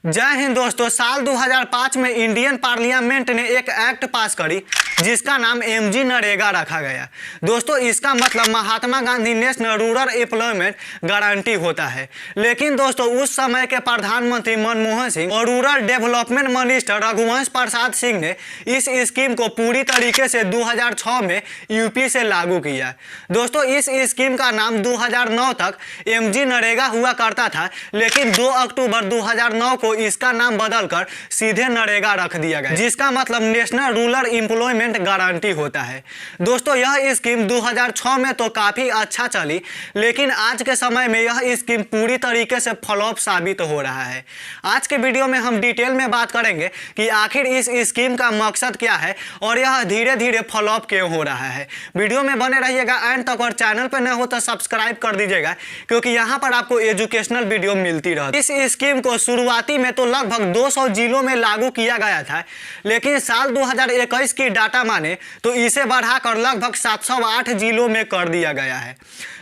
जय हिंद दोस्तों। साल 2005 में इंडियन पार्लियामेंट ने एक एक्ट पास करी जिसका नाम एमजी नरेगा रखा गया। दोस्तों इसका मतलब Mahatma Gandhi national rural employment guarantee होता है। लेकिन दोस्तों उस समय के प्रधानमंत्री मनमोहन सिंह और rural development minister Raghuvansh Prasad Singh ने इस स्कीम को पूरी तरीके से 2006 में यूपी से लागू किया। दोस्तों इस स्कीम का नाम 2009 तक एमजी नरेगा हुआ करता था, लेकिन 2 अक्टूबर 2009 को इसका नाम बदलकर सीधे नरेगा रख दिया गया, जिसका मतलब नेशनल रूरल एम्प्लॉयमेंट गारंटी होता है। दोस्तों यह स्कीम 2006 में तो काफी अच्छा चली, लेकिन आज के समय में यह स्कीम पूरी तरीके से फ्लॉप साबित हो रहा है। आज के वीडियो में हम डिटेल में बात करेंगे कि आखिर इस स्कीम का मकसद क्या है और यह धीरे धीरे फ्लॉप क्यों हो रहा है। वीडियो में बने रहिएगा एंड तक, और चैनल पर न हो तो सब्सक्राइब कर दीजिएगा, क्योंकि यहाँ पर आपको एजुकेशनल वीडियो मिलती रहती है। इस स्कीम को शुरुआती में तो लगभग 200 जिलों में लागू किया गया था, लेकिन साल 2021 की डाटा माने तो इसे बढ़ाकर लगभग 708 जिलों में कर दिया गया है।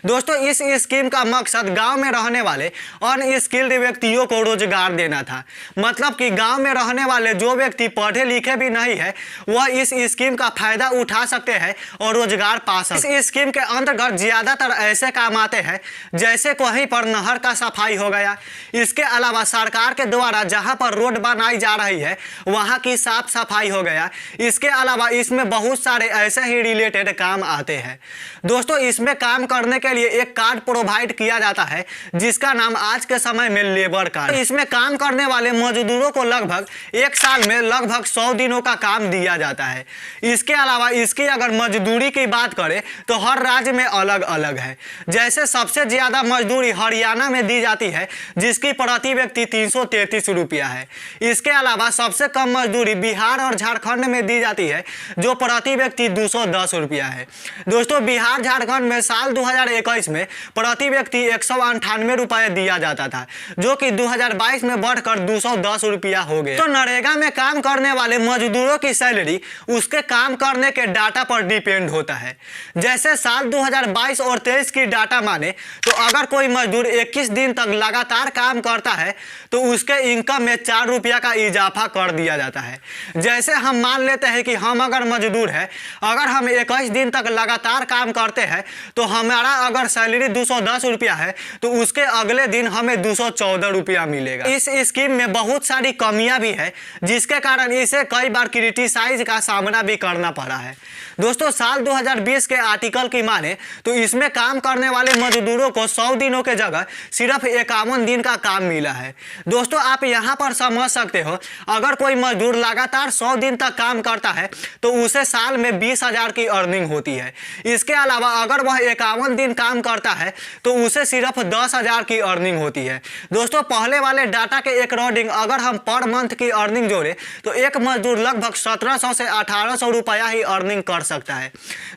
दोस्तों इस स्कीम का मकसद गांव में रहने वाले अनस्किल्ड व्यक्तियों को रोजगार देना था। मतलब कि गांव में रहने वाले जो व्यक्ति पढ़े लिखे भी नहीं है वह इस स्कीम का फायदा उठा सकते हैं और रोजगार पा सकते हैं। इस स्कीम के अंतर्गत ज्यादातर ऐसे काम आते हैं जैसे कहीं पर नहर का सफाई हो गया। इसके अलावा सरकार के द्वारा जहां पर रोड बनाई जा रही है वहां की साफ सफाई हो गया। इसके अलावा इसमें बहुत सारे ऐसे ही रिलेटेड काम आते हैं। दोस्तों इसमें काम करने के लिए एक कार्ड प्रोवाइड किया जाता है जिसका नाम आज के समय में लेबर कार्ड। इसमें काम करने वाले मजदूरों को लगभग एक साल में लगभग 100 दिनों का काम दिया जाता है। इसके अलावा इसकी अगर मजदूरी की बात करें तो हर राज्य में अलग अलग है। जैसे सबसे ज्यादा मजदूरी हरियाणा में दी जाती है जिसकी प्रति व्यक्ति 333 रुपया है। इसके अलावा सबसे कम मजदूरी बिहार और झारखंड में दी जाती है जो प्रति व्यक्ति 210 रुपया है। दोस्तों बिहार झारखंड में साल 2021 में प्रति व्यक्ति 198 रुपये दिया जाता था, जो कि 2022 में बढ़कर 210 रुपया हो गया। तो नरेगा में काम करने वाले मजदूरों की सैलरी उसके काम करने के डाटा पर डिपेंड होता है। जैसे साल 2022 और 23 की डाटा माने तो अगर कोई मजदूर 21 दिन तक लगातार काम करता है तो उसके इनकम में 4 रुपया का इजाफा कर दिया जाता है। जैसे हम मान लेते हैं कि हम अगर मजदूर है, अगर हम 21 दिन तक लगातार काम करते हैं तो हमारा अगर सैलरी 210 रुपया है तो उसके अगले दिन हमें 214 रुपया मिलेगा। इस स्कीम में बहुत सारी कमियां भी है जिसके कारण इसे कई बार क्रिटिसाइज का सामना भी करना पड़ा है। दोस्तों साल 2020 के आर्टिकल की माने तो इसमें काम करने वाले मजदूरों को 100 दिनों के जगह सिर्फ 51 दिन का काम मिला है। दोस्तों आप यहाँ पर समझ सकते हो, अगर कोई मजदूर लगातार 100 दिन तक काम करता है तो उसे साल में 20,000 की अर्निंग होती है। इसके अलावा अगर वह 51 दिन काम करता है तो उसे सिर्फ 10,000 की अर्निंग होती है। दोस्तों पहले वाले डाटा के अकॉर्डिंग अगर हम पर मंथ की अर्निंग जोड़े तो एक मजदूर लगभग 1700 से 1800 रुपया ही अर्निंग कर सकता है।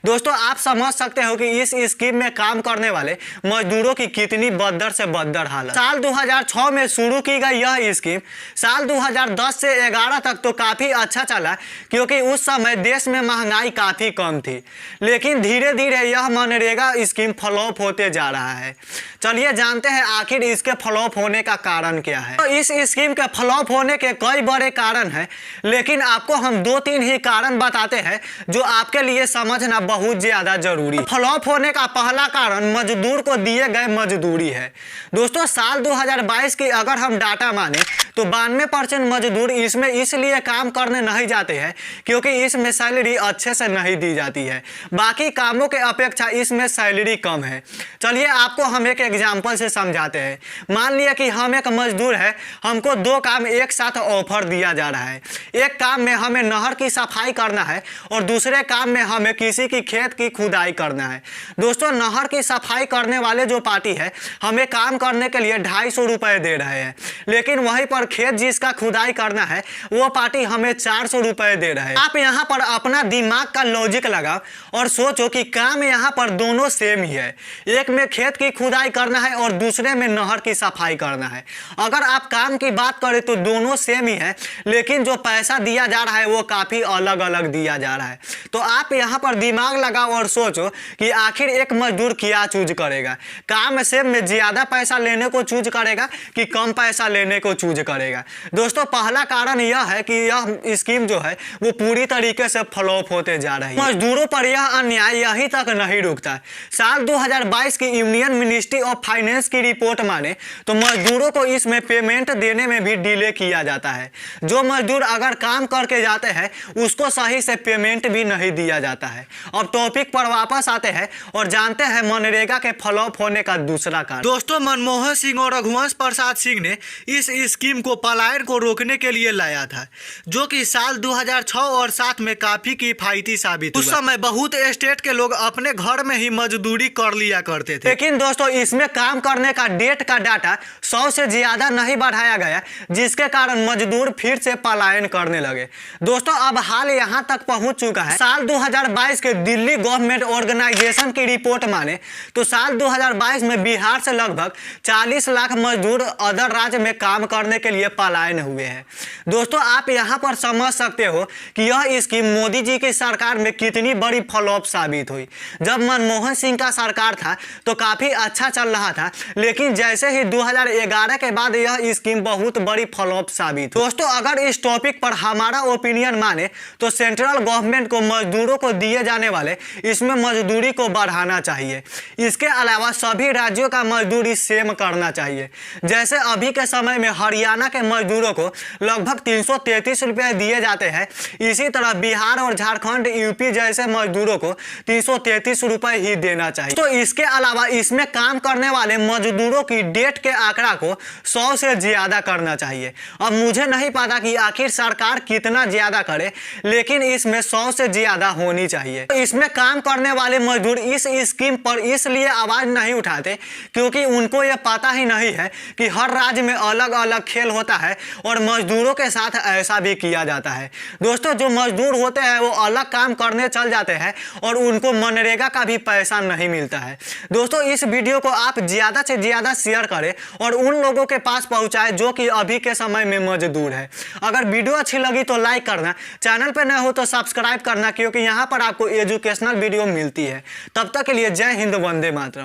दोस्तों आप समझ सकते हो कि इस स्कीम में काम करने वाले मजदूरों की कितनी बदतर से बदतर हालत। साल 2006 में शुरू की गई यह स्कीम साल 2010 से 11 तक तो काफी अच्छा चला, क्योंकि उस समय देश में महंगाई काफी कम थी। लेकिन धीरे धीरे यह मनरेगा स्कीम फ्लॉप होते जा रहा है। चलिए जानते हैं आखिर इसके फ्लॉप होने का कारण क्या है। तो इस स्कीम के फ्लॉप होने के कई बड़े कारण हैं, लेकिन आपको हम 2-3 ही कारण बताते हैं जो आपके लिए समझना बहुत ज्यादा जरूरी है। फ्लॉप होने का पहला कारण मजदूर को दिए गए मजदूरी है। दोस्तों साल 2022 की अगर हम डाटा माने तो 92% मजदूर इसमें इसलिए काम करने नहीं जाते हैं क्योंकि इसमें सैलरी अच्छे से नहीं दी जाती है। बाकी कामों के अपेक्षा इसमें सैलरी कम है। चलिए आपको हम एक एग्जांपल से समझाते हैं। मान लिया कि हम एक मजदूर है, हमको 2 काम एक साथ ऑफर दिया जा रहा है। एक काम में हमें नहर की सफाई करना है और दूसरे काम में हमें किसी की खेत की खुदाई करना है। दोस्तों नहर की सफाई करने वाले जो पार्टी है हमें काम करने के लिए 250 रुपये दे रहे हैं, लेकिन वहीं पर खेत जिसका खुदाई करना है वो पार्टी हमें 400 रुपये दे रहे हैं। आप यहाँ पर अपना दिमाग का लॉजिक लगाओ और सोचो कि काम यहाँ पर दोनों सेम ही है। एक में खेत की खुदाई करना है और दूसरे में नहर की सफाई करना है। अगर आप काम की बात करें तो दोनों सेम ही है, लेकिन जो पैसा दिया जा रहा है वो काफ़ी अलग अलग दिया जा रहा है। तो आप यहाँ पर दिमाग लगाओ और सोचो कि आखिर एक मजदूर क्या चूज करेगा, काम सेम में ज़्यादा पैसा लेने को चूज करेगा कि कम पैसा लेने को चूज करेगा। दोस्तों, पहला कारण यह है कि यह स्कीम जो है वो पूरी तरीके से फ्लॉप होते जा रही है। मजदूरों पर यह अन्याय यहीं तक नहीं रुकता। साल 2022 की यूनियन मिनिस्ट्री ऑफ फाइनेंस की रिपोर्ट माने तो मजदूरों को इसमें पेमेंट देने में भी डिले किया जाता है। जो मजदूर अगर काम करके जाते हैं उसको सही से पेमेंट भी नहीं दिया जाता है। अब टॉपिक पर वापस आते हैं और जानते हैं मनरेगा के फ्लॉप होने का दूसरा कारण। दोस्तों, मनमोहन सिंह और रघुवंश प्रसाद सिंह ने इस स्कीम को पलायन को रोकने के लिए लाया था, जो कि साल 2006 और 7 में काफी किफायती साबित हुआ। उस समय बहुत स्टेट के लोग अपने घर में ही मजदूरी कर लिया करते थे। लेकिन दोस्तों, इसमें काम करने का डेट का डाटा 100 से ज्यादा नहीं बढ़ाया गया, जिसके कारण मजदूर फिर से पलायन करने लगे। दोस्तों, अब हाल यहां तक पहुंच चुका है। साल 2022 के दिल्ली गवर्नमेंट ऑर्गेनाइजेशन की रिपोर्ट माने तो साल 2022 में बिहार से लगभग 40 लाख मजदूर अदर राज्य में काम करने के लिए पलायन हुए हैं। दोस्तों, आप यहां पर समझ सकते हो कि यह स्कीम मोदी जी की सरकार में कितनी बड़ी फ्लॉप साबित हुई। जब मनमोहन सिंह का सरकार था तो काफी अच्छा चल रहा था, लेकिन जैसे ही 2011 के बाद यह स्कीम बहुत बड़ी फ्लॉप साबित हुई। दोस्तों, अगर इस टॉपिक पर हमारा ओपिनियन माने तो सेंट्रल गवर्नमेंट को मजदूरों को दिए जाने वाले इसमें मजदूरी को बढ़ाना चाहिए। इसके अलावा सभी राज्यों का मजदूरी सेम करना चाहिए। जैसे अभी के समय में हरियाणा के मजदूरों को लगभग 333 रुपये दिए जाते हैं, इसी तरह बिहार और झारखंड, यूपी जैसे मजदूरों को 333 रुपये ही देना चाहिए। तो इसके अलावा इसमें काम करने वाले मजदूरों की डेट के आंकड़ा को 100 से ज्यादा करना चाहिए। अब मुझे नहीं पता कि आखिर सरकार कितना ज्यादा करे, लेकिन इसमें 100 से ज्यादा होनी चाहिए। तो इसमें काम करने वाले मजदूर इस स्कीम पर इसलिए आवाज नहीं उठाते क्योंकि उनको यह पता ही नहीं है कि हर राज्य में अलग अलग खेल होता है और मजदूरों के साथ ऐसा भी किया जाता है। दोस्तों, जो मजदूर होते हैं वो अलग काम करने चल जाते हैं और उनको मनरेगा का भी पैसा नहीं मिलता है। दोस्तों, इस वीडियो को आप ज्यादा से ज्यादा शेयर करें और उन लोगों के पास पहुंचाएं जो कि अभी के समय में मजदूर है। अगर वीडियो अच्छी लगी तो लाइक करना, चैनल पर नए हो तो सब्सक्राइब करना, क्योंकि यहाँ पर आपको एजुकेशनल वीडियो मिलती है। तब तक के लिए जय हिंद, वंदे मातरम।